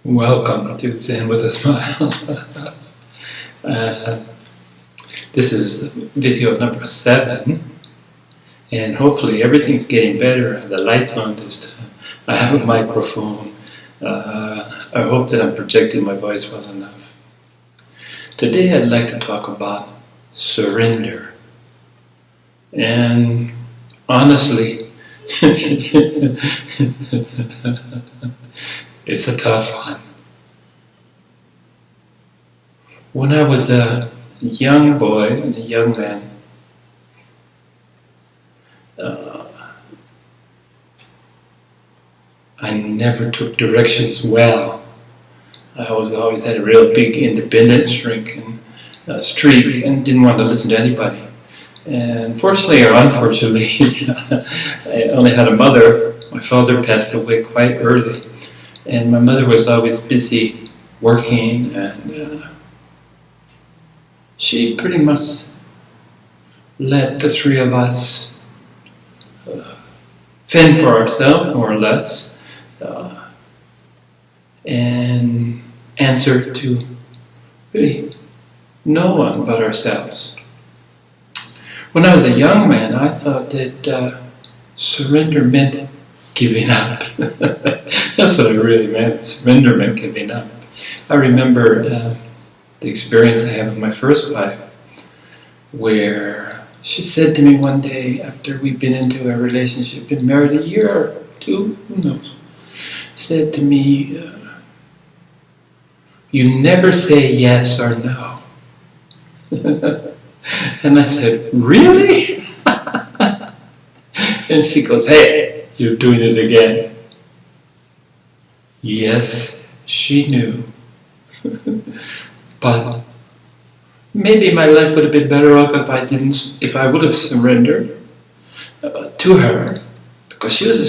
Welcome to Zen with a Smile. uh, this is video number 7, and hopefully everything's getting better. The light's on this time. I have a microphone. I hope that I'm projecting my voice well enough. Today I'd like to talk about surrender. And honestly, it's a tough one. When I was a young boy and a young man, I never took directions well. I always had a real big independence streak and didn't want to listen to anybody. And fortunately or unfortunately, I only had a mother. My father passed away quite early. And my mother was always busy working, and she pretty much let the three of us fend for ourselves, more or less, and answer to really no one but ourselves. When I was a young man, I thought that surrender meant giving up. That's what it really meant. Surrender meant giving up. I remember the experience I had with my first wife, where she said to me one day, after we'd been into a relationship, been married a year or two, who knows, said to me, "You never say yes or no." And I said, "Really?" And she goes, "Hey, you're doing it again." Yes, she knew. But maybe my life would have been better off if I would have surrendered to her, because she was a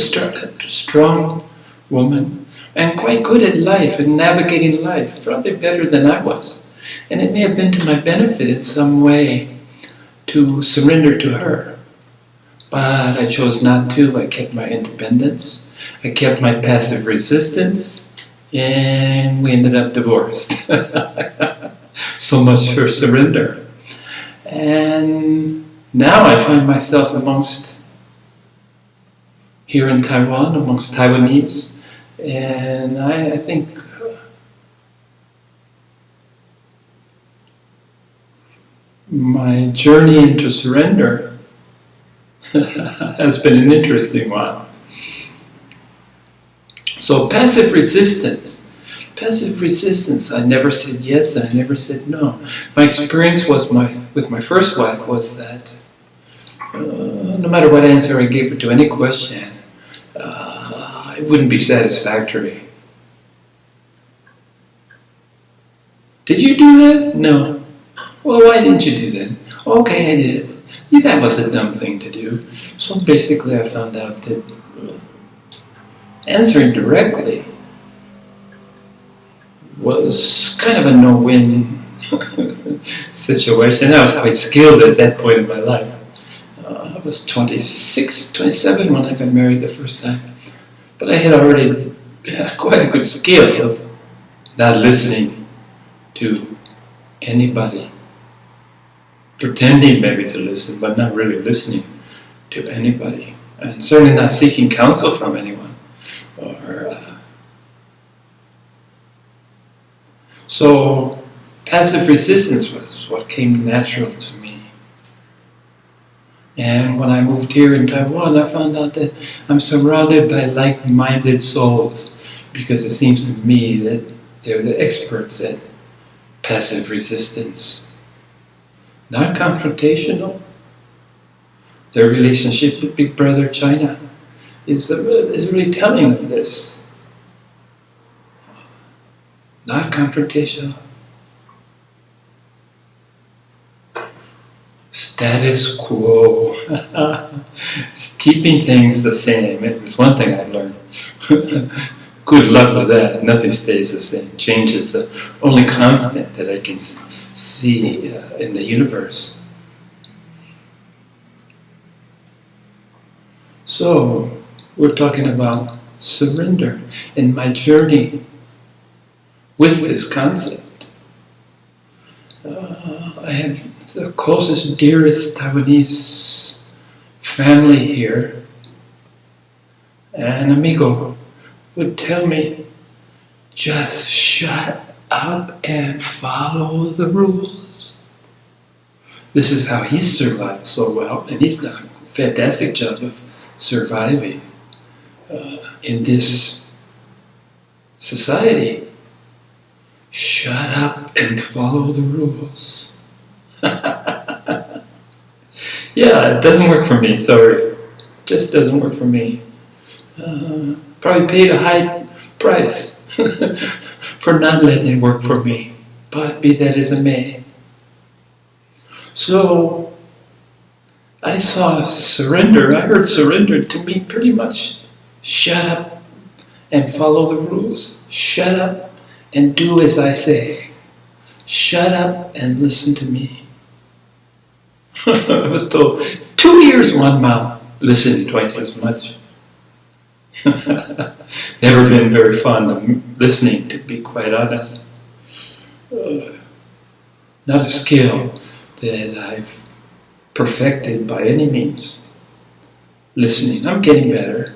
strong woman and quite good at life and navigating life, probably better than I was. And it may have been to my benefit in some way to surrender to her. But I chose not to. I kept my independence. I kept my passive resistance. And we ended up divorced. So much for surrender. And now I find myself here in Taiwan, amongst Taiwanese. And I think my journey into surrender has been an interesting one. So passive resistance, I never said yes and I never said no. My experience with my first wife was that no matter what answer I gave her to any question, it wouldn't be satisfactory. "Did you do that?" "No." "Well, why didn't you do that?" "Okay, I did." "Yeah, that was a dumb thing to do." So basically I found out that answering directly was kind of a no-win situation. I was quite skilled at that point in my life. I was 26, 27 when I got married the first time. But I had already quite a good skill of not listening to anybody. Pretending maybe to listen, but not really listening to anybody. And certainly not seeking counsel from anyone. So passive resistance was what came natural to me. And when I moved here in Taiwan, I found out that I'm surrounded by like-minded souls, because it seems to me that they're the experts at passive resistance. Not confrontational. Their relationship with Big Brother China is really telling of this. Not confrontational. Status quo. Keeping things the same. It was one thing I've learned. Good luck with that. Nothing stays the same. Change is the only constant that I can see in the universe. So, we're talking about surrender. In my journey with this concept. I have the closest, dearest Taiwanese family here, and amigo would tell me, just shut up and follow the rules. This is how he survived so well, and he's done a fantastic job of surviving in this society. Shut up and follow the rules. Yeah, it doesn't work for me, sorry. Just doesn't work for me. Probably paid a high price for not letting it work for me. But be that as it may. So, I saw surrender. I heard surrender to me pretty much shut up and follow the rules. Shut up and do as I say. Shut up and listen to me. I was told, 2 ears, 1 mouth. Listen twice as much. Never been very fond of listening, to be quite honest. Not a skill that I've perfected by any means. Listening. I'm getting better.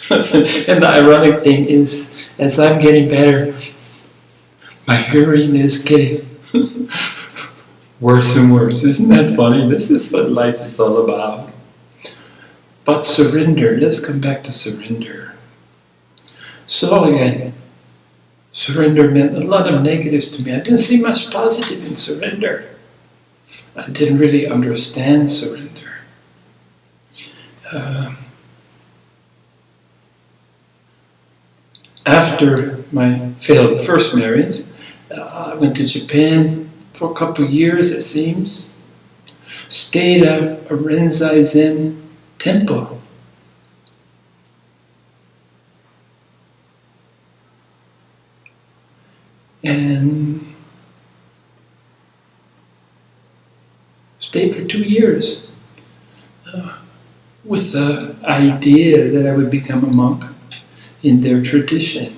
And the ironic thing is, as I'm getting better, my hearing is getting worse and worse. Isn't that funny? This is what life is all about. But surrender. Let's come back to surrender. So again, surrender meant a lot of negatives to me. I didn't see much positive in surrender. I didn't really understand surrender. After my failed first marriage, I went to Japan for a couple of years, it seems. Stayed at a Renzai Zen temple. And stayed for 2 years with the idea that I would become a monk in their tradition.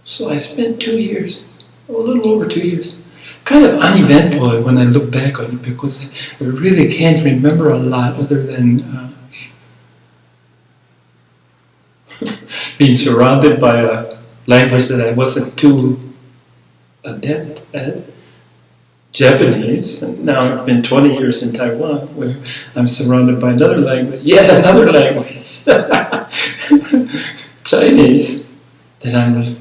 So I spent 2 years, a little over 2 years. Kind of uneventful when I look back on it, because I really can't remember a lot other than being surrounded by a language that I wasn't too adept at, Japanese. And now I've been 20 years in Taiwan, where I'm surrounded by another language, yet another language, Chinese, that I'm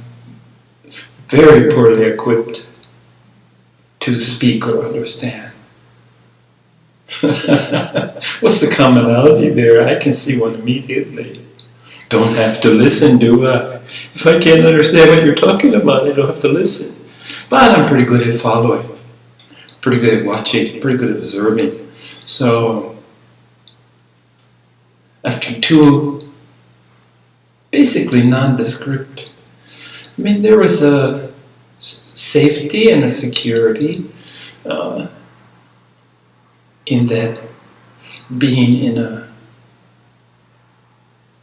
very poorly equipped to speak or understand. What's the commonality there? I can see one immediately. Don't have to listen, do I? If I can't understand what you're talking about, I don't have to listen. But I'm pretty good at following, pretty good at watching, pretty good at observing. So, after 2 basically nondescript, there was a safety and a security in that being in a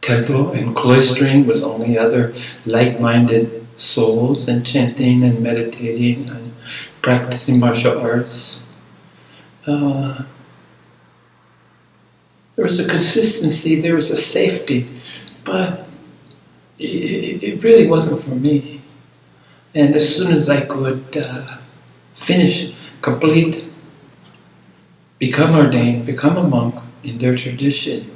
temple and cloistering with only other like-minded souls, and chanting and meditating and practicing martial arts. There was a consistency, there was a safety, but it really wasn't for me. And as soon as I could finish, complete, become ordained, become a monk in their tradition,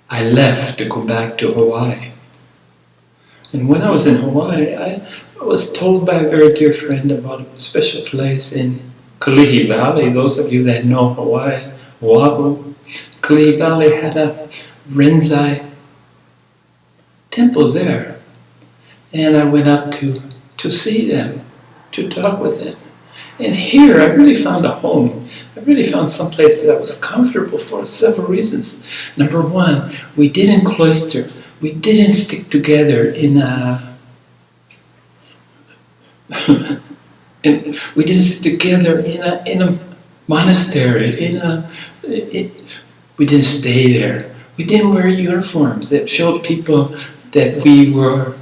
I left to go back to Hawaii. And when I was in Hawaii, I was told by a very dear friend about a special place in Kalihi Valley. Those of you that know Hawaii, Oahu, Kalihi Valley had a Renzai temple there. And I went up to see them, to talk with them. And here I really found a home. I really found some place that I was comfortable for several reasons. Number one, we didn't cloister. We didn't stick together in a we didn't stick together in a monastery. We didn't stay there. We didn't wear uniforms that showed people that we were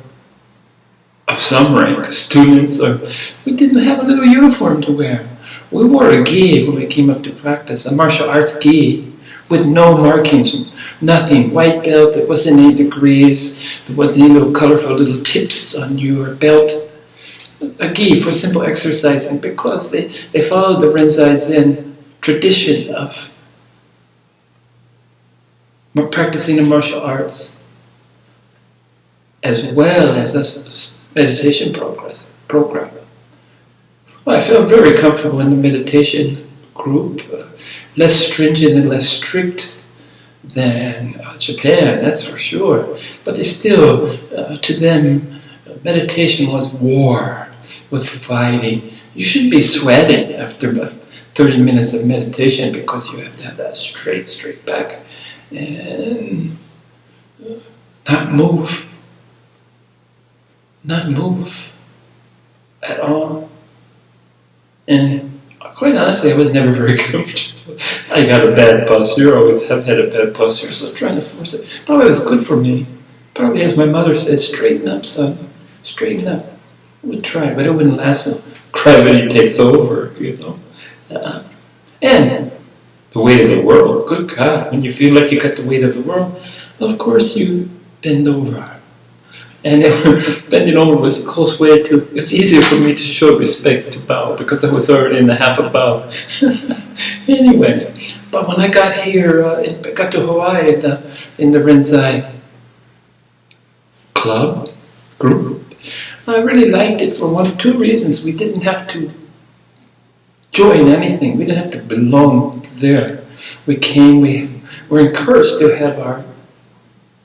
of some rank, students, or we didn't have a little uniform to wear. We wore a gi when we came up to practice, a martial arts gi, with no markings, nothing. White belt, there wasn't any degrees, there wasn't any little colorful little tips on your belt. A gi for simple exercising, because they followed the Rinzai Zen tradition of practicing the martial arts, as well as a meditation program. Well, I felt very comfortable in the meditation group, less stringent and less strict than Japan, that's for sure. But still, to them, meditation was war, was fighting. You should be sweating after about 30 minutes of meditation, because you have to have that straight back and not move at all. And quite honestly, I was never very comfortable. I got a bad posture, always have had a bad posture, so trying to force it. Probably was good for me. Probably, as my mother said, straighten up, son, straighten up. I would try, but it wouldn't last long. Gravity takes over, And the weight of the world, good God, when you feel like you got the weight of the world, of course you bend over. And bending over was a close way to, it's easier for me to show respect to bow, because I was already in the half a bow. Anyway, but when I got here, I got to Hawaii in the Rinzai club, group, I really liked it for two reasons. We didn't have to join anything. We didn't have to belong there. We came, we were encouraged to have our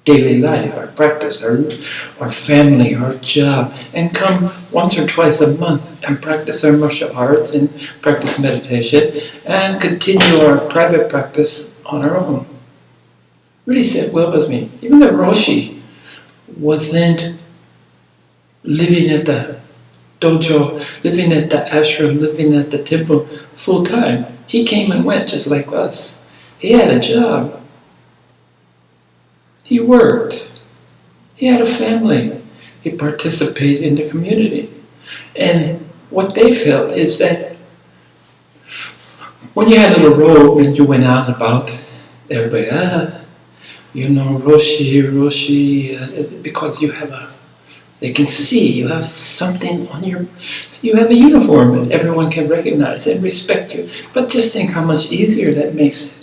daily life, our practice, our family, our job, and come once or twice a month and practice our martial arts and practice meditation and continue our private practice on our own. Really sat well with me. Even the Roshi wasn't living at the dojo, living at the ashram, living at the temple full time. He came and went just like us. He had a job. He worked. He had a family. He participated in the community. And what they felt is that when you had a little robe and you went out and about, everybody, Roshi, because you have they can see, you have something on you have a uniform that everyone can recognize and respect you. But just think how much easier that makes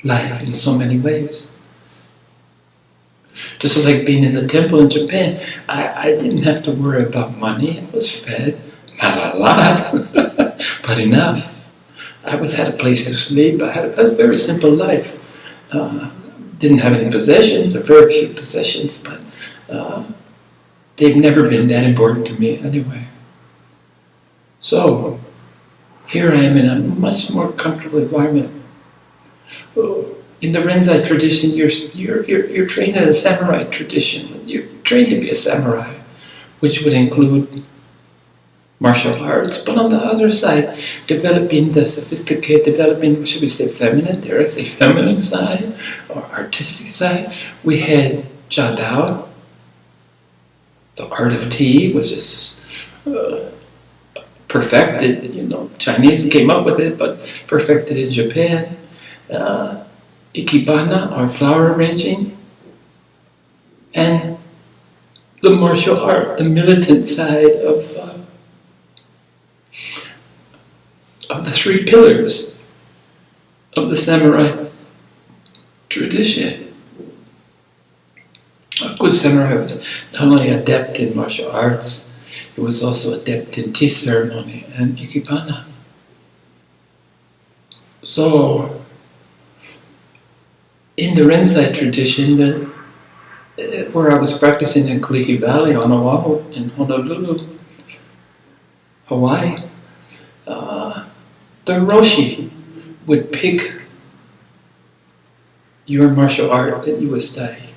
life in so many ways. Just like being in the temple in Japan, I didn't have to worry about money. I was fed, not a lot, but enough. I had a place to sleep. I had a very simple life. Didn't have any possessions, or very few possessions, but they've never been that important to me anyway. So, here I am in a much more comfortable environment. In the Rinzai tradition, you're trained in a samurai tradition. You're trained to be a samurai, which would include martial arts, but on the other side, developing the should we say feminine, dare I say feminine side, or artistic side. We had Jadao, the art of tea, which is perfected, Chinese came up with it, but perfected in Japan. Ikebana, or flower arranging, and the martial art, the militant side of the three pillars of the samurai tradition. A good samurai was not only adept in martial arts, he was also adept in tea ceremony and ikebana. So, in the Rinzai tradition, where I was practicing in Kaliki Valley on Oahu, in Honolulu, Hawaii, the Roshi would pick your martial art that you would study.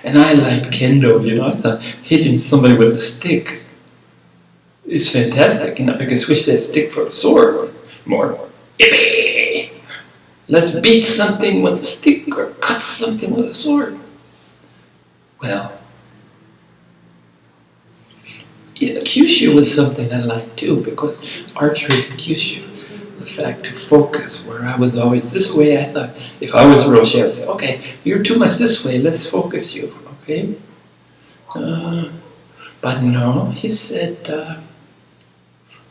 And I liked kendo, I thought hitting somebody with a stick is fantastic. And if I could switch that stick for a sword, more, yippee! Let's beat something with a stick or cut something with a sword. Well, Kyushu was something I liked too, because archery and Kyushu, the fact to focus, where I was always this way, I thought, if I was Roshi, I would say, okay, you're too much this way, let's focus you, okay? But no, he said,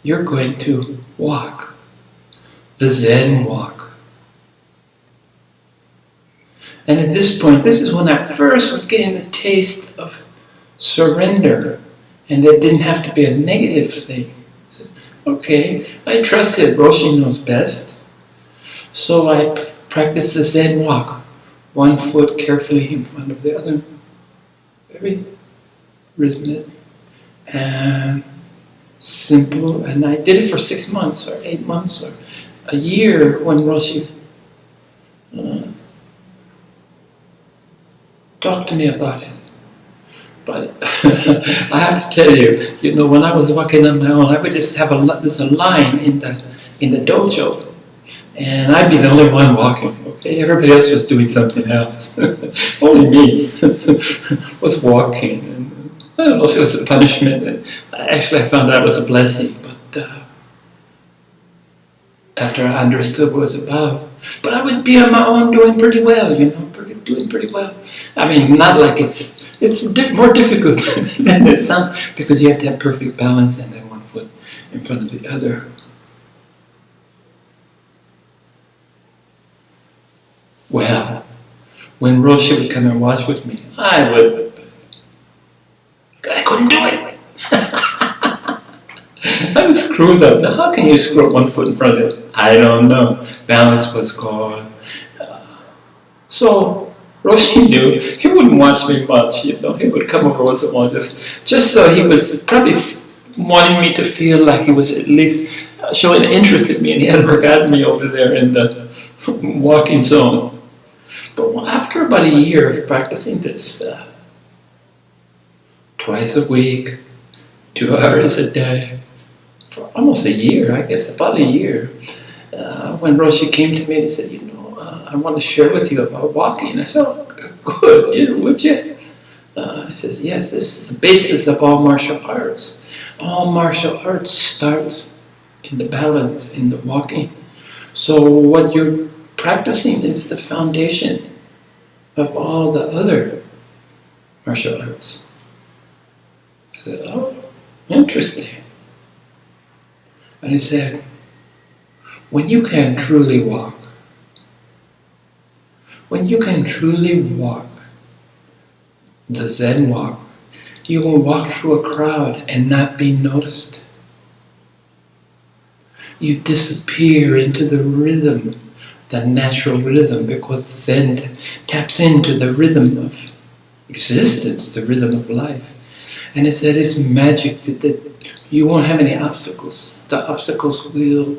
you're going to walk, the Zen walk. And at this point, this is when I first was getting the taste of surrender, and it didn't have to be a negative thing. I said, okay, I trusted Roshi knows best, so I practiced the Zen walk, one foot carefully in front of the other, very rhythmic and simple. And I did it for 6 months, or 8 months, or a year when Roshi talked to me about it. But I have to tell you, when I was walking on my own, I would just have there's a line in the dojo, and I'd be the only one walking. Okay, everybody else was doing something else. Only me was walking. And I don't know if it was a punishment. Actually, I found out it was a blessing. But after I understood what it was about, but I would be on my own doing pretty well. Doing pretty well. I mean, not like it's more difficult than it sounds, because you have to have perfect balance and then one foot in front of the other. Well, when Roshi would come and watch with me, I couldn't do it. I was screwed up. Now, how can you screw up one foot in front of it? I don't know. Balance was gone. So Roshi knew he wouldn't watch me much. He would come over once in a while, just so he was probably wanting me to feel like he was at least showing interest in me, and he had forgotten me over there in the walking zone. But after about a year of practicing this, twice a week, 2 hours a day, for almost a year, I guess, about a year, when Roshi came to me and he said, I want to share with you about walking. I said, oh, good, would you? He says, yes, this is the basis of all martial arts. All martial arts starts in the balance, in the walking. So what you're practicing is the foundation of all the other martial arts. I said, oh, interesting. And he said, when you can truly walk, the Zen walk, you will walk through a crowd and not be noticed. You disappear into the rhythm, the natural rhythm, because Zen taps into the rhythm of existence, the rhythm of life. And it said it's magic that you won't have any obstacles. The obstacles will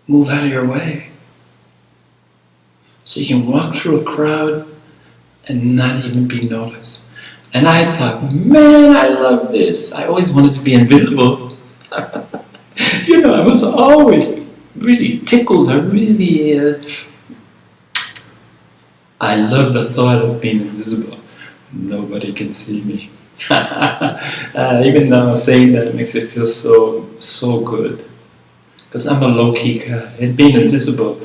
move out of your way. So you can walk through a crowd and not even be noticed. And I thought, man, I love this. I always wanted to be invisible. I was always really tickled. I love the thought of being invisible. Nobody can see me. Even now saying that makes it feel so good. Because I'm a low-key guy. And being invisible,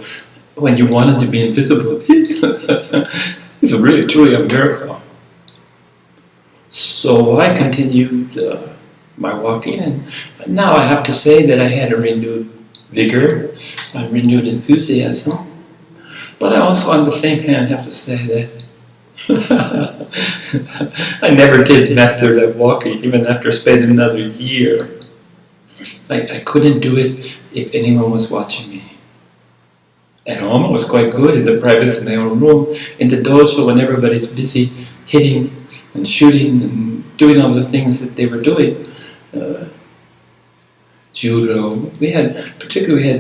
when you wanted to be invisible, it's really truly a miracle. So I continued my walking, and now I have to say that I had a renewed vigor, a renewed enthusiasm. But I also, on the same hand, have to say that I never did master that walking, even after spending another year. I couldn't do it if anyone was watching me. At home, it was quite good in the privacy of my own room. In the dojo, when everybody's busy hitting and shooting and doing all the things that they were doing, judo. We had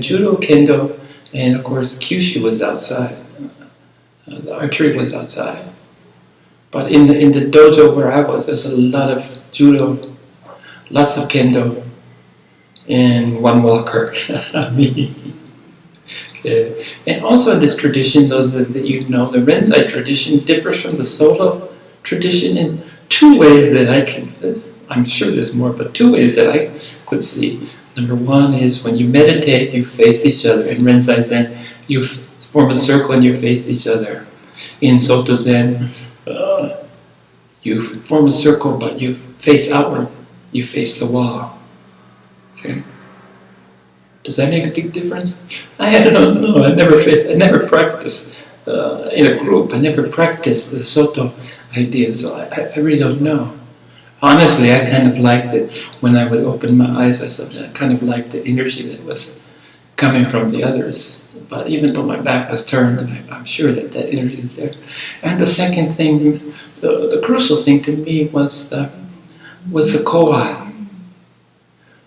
judo, kendo, and of course Kyushu was outside. The archery was outside. But in the dojo where I was, there's a lot of judo, lots of kendo, and one walker, me. Okay. And also in this tradition, those that the Renzai tradition differs from the Soto tradition in two ways that I'm sure there's more, but 2 ways that I could see. Number 1 is when you meditate, you face each other. In Renzai Zen, you form a circle and you face each other. In Soto Zen, you form a circle, but you face outward. You face the wall. Okay. Does that make a big difference? I don't know. I never practiced in a group. I never practiced the Soto idea, so I really don't know. Honestly, I kind of liked it when I would open my eyes or something. I kind of liked the energy that was coming from the others. But even though my back was turned, I'm sure that energy is there. And the second thing, the crucial thing to me was the koan.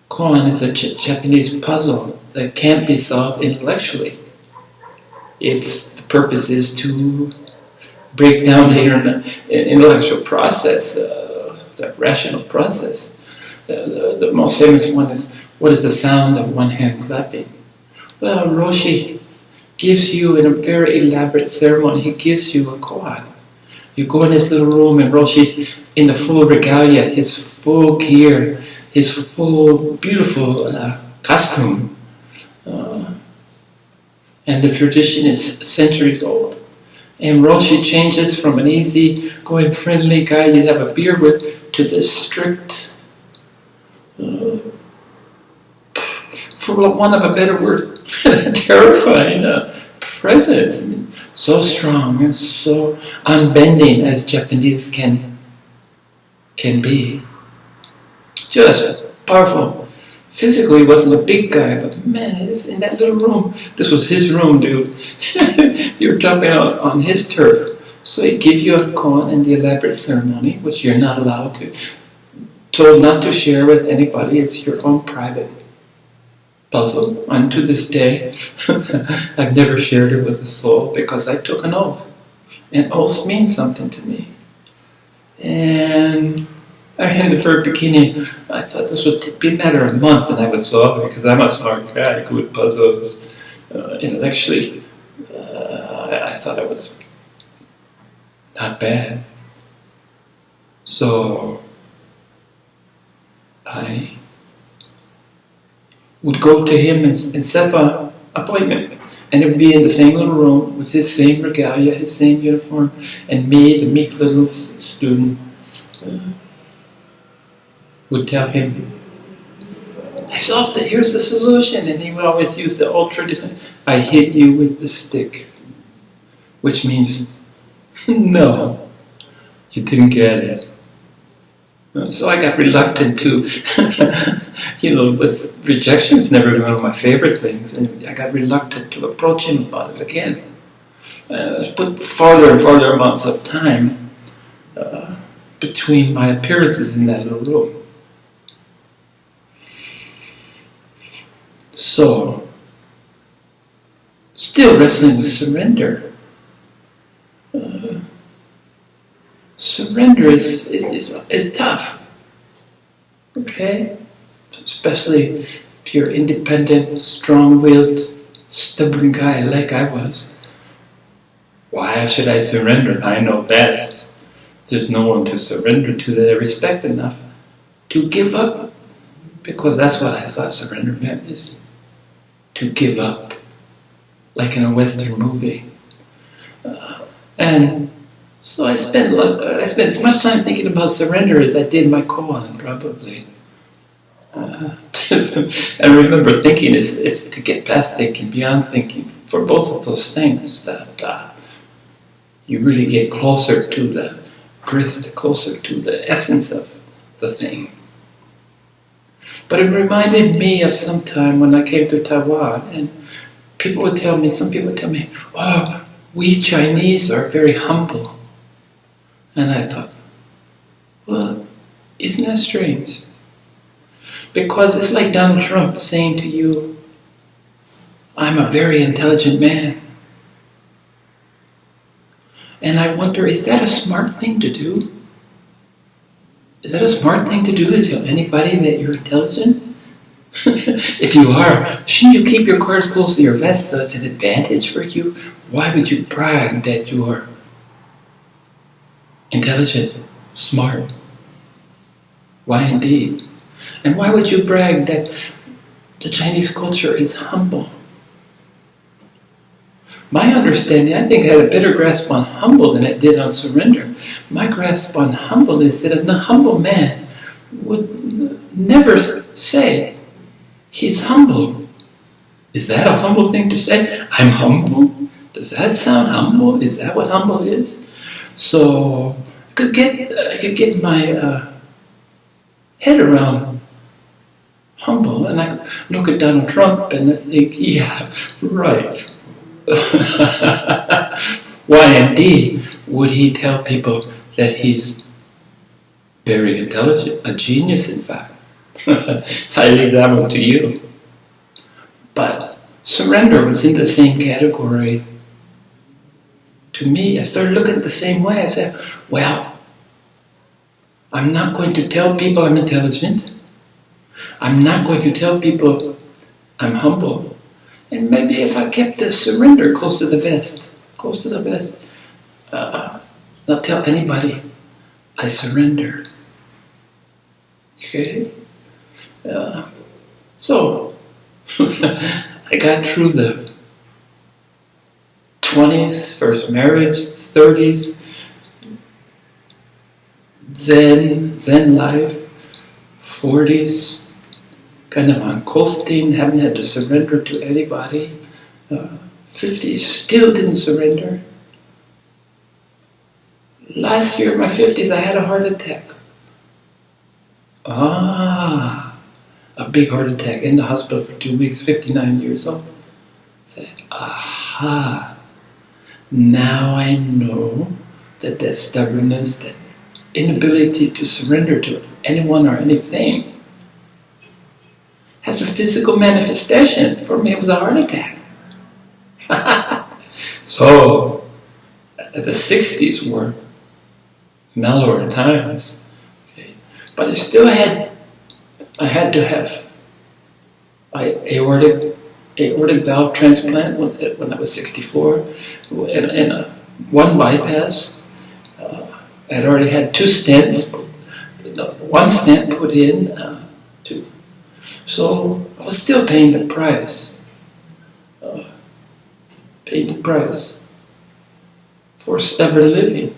Koan is a Japanese puzzle that can't be solved intellectually. The purpose is to break down the intellectual process, the rational process. The most famous one is, what is the sound of one hand clapping? Well, Roshi gives you, in a very elaborate ceremony, he gives you a koan. You go in this little room and Roshi, in the full regalia, his full gear, his full beautiful costume. And the tradition is centuries old. And Roshi changes from an easy-going, friendly guy you'd have a beer with to this strict, for want of a better word, terrifying presence. I mean, so strong and so unbending as Japanese can be. Just powerful. Physically, he wasn't a big guy, but man, in that little room, this was his room, dude. You're jumping out on his turf. So he gives you a koan and the elaborate ceremony, which you're not allowed to, told not to share with anybody. It's your own private puzzle. And to this day, I've never shared it with a soul because I took an oath. And oaths mean something to me. And in the very beginning, I thought this would be a matter of months, and I was solving it because I'm a smart guy, good with puzzles. Intellectually, I thought it was not bad. So I would go to him and set up an appointment. And it would be in the same little room with his same regalia, his same uniform, and me, the meek little student, would tell him, I solved it, here's the solution. And he would always use the old tradition, I hit you with the stick. Which means, no, you didn't get it. So I got reluctant to, with rejection, it's never been one of my favorite things. And I got reluctant to approach him about it again. Put farther and farther amounts of time between my appearances in that little room. So, still wrestling with surrender. Surrender is tough. Okay? Especially if you're independent, strong-willed, stubborn guy like I was. Why should I surrender? I know best. There's no one to surrender to that I respect enough to give up. Because that's what I thought surrender meant, is to give up. Like in a Western movie. And so I spent as much time thinking about surrender as I did my koan, probably. I remember thinking is to get past thinking, beyond thinking, for both of those things, that you really get closer to the grist, closer to the essence of the thing. But it reminded me of some time when I came to Taiwan, and some people would tell me, oh, we Chinese are very humble. And I thought, well, isn't that strange? Because it's like Donald Trump saying to you, I'm a very intelligent man. And I wonder, is that a smart thing to do? Is that a smart thing to do, to tell anybody that you're intelligent? If you are, shouldn't you keep your cards close to your vest so it's an advantage for you? Why would you brag that you are intelligent, smart? Why indeed? And why would you brag that the Chinese culture is humble? My understanding, I think, I had a better grasp on humble than I did on surrender. My grasp on humble is that a humble man would never say he's humble. Is that a humble thing to say? I'm humble? Does that sound humble? Is that what humble is? So I could get my head around humble, and I look at Donald Trump and I think, yeah, right. Why indeed would he tell people that he's very intelligent, a genius in fact? I leave that one to you. But surrender was in the same category. To me, I started looking the same way. I said, well, I'm not going to tell people I'm intelligent. I'm not going to tell people I'm humble. And maybe if I kept the surrender close to the vest, not tell anybody I surrender. Okay? So, I got through the 20s, first marriage, 30s, Zen life, 40s, kind of on coasting, haven't had to surrender to anybody. 50s, still didn't surrender. Last year, in my 50s, I had a heart attack. A big heart attack, in the hospital for 2 weeks, 59 years old. I said, aha, now I know that stubbornness, that inability to surrender to anyone or anything has a physical manifestation. For me, it was a heart attack. So, the 60s were mellower times. Okay. But I still I had to have aortic valve transplant when I was 64, and one bypass. I'd already had 2 stents, 1 stent put in, 2. So I was still paying the price. For stubborn living.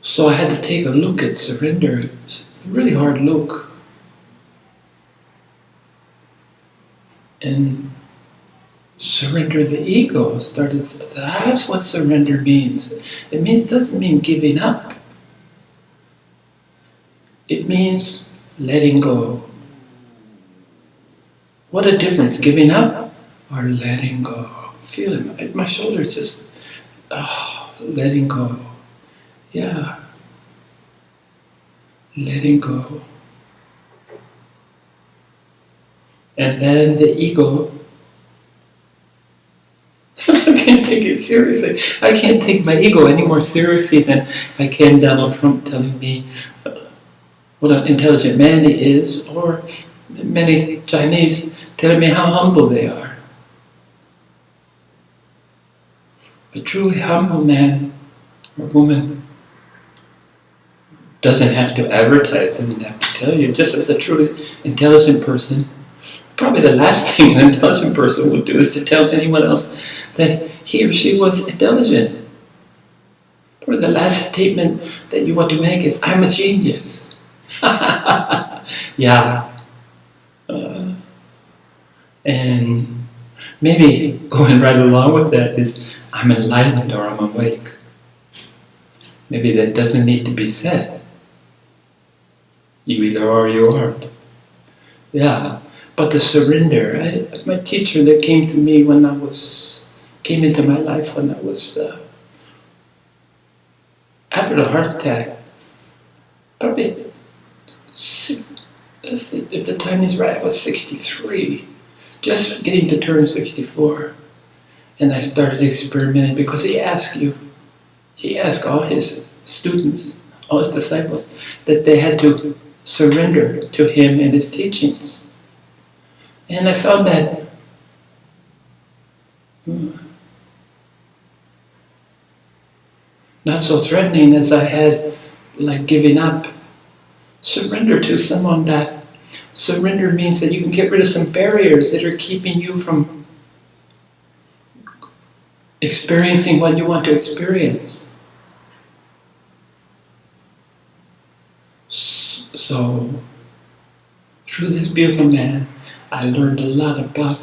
So I had to take a look at surrender. It's a really hard look. And surrender the ego started. That's what surrender means. It doesn't mean giving up. It means letting go. What a difference, giving up or letting go. Feel it, my shoulders just, letting go. Yeah. Letting go. And then the ego, I can't take it seriously. I can't take my ego any more seriously than I can Donald Trump telling me what an intelligent man he is, or many Chinese telling me how humble they are. A truly humble man or woman doesn't have to advertise, doesn't have to tell you. Just as a truly intelligent person, probably the last thing an intelligent person would do is to tell anyone else that he or she was intelligent. Or the last statement that you want to make is, I'm a genius. Yeah. And maybe going right along with that is, I'm enlightened or I'm awake. Maybe that doesn't need to be said. You either are or you aren't. Yeah. But the surrender, my teacher that came to me came into my life when I was, after the heart attack, probably, let's see, if the time is right, I was 63, just getting to turn 64. And I started experimenting because he asked all his students, all his disciples, that they had to surrender to him and his teachings. And I found that Not so threatening as I had, like giving up. Surrender to someone that surrender means that you can get rid of some barriers that are keeping you from experiencing what you want to experience. So, through this beautiful man, I learned a lot about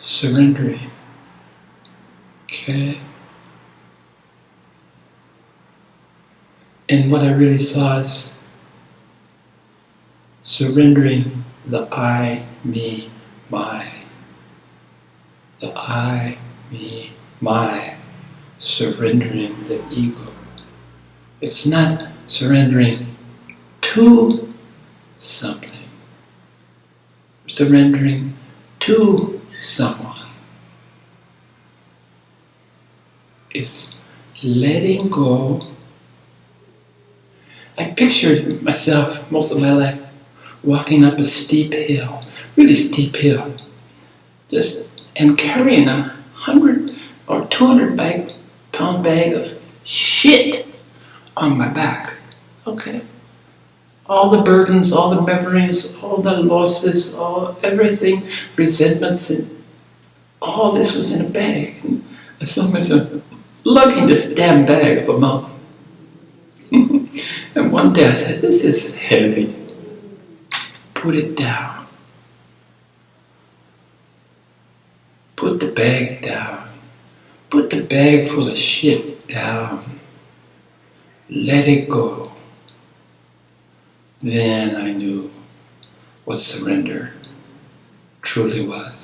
surrendering. Okay? And what I really saw is surrendering the I, me, my. The I, me, my. Surrendering the ego. It's not surrendering to something. Surrendering to someone. It's letting go. I pictured myself most of my life walking up a steep hill, really steep hill, and carrying 100 or 200-pound bag of shit on my back. Okay? All the burdens, all the memories, all the losses, everything, resentments, and all this was in a bag. And I saw myself lugging this damn bag up a mountain. And one day I said, this is heavy. Put it down. Put the bag down. Put the bag full of shit down. Let it go. Then I knew what surrender truly was.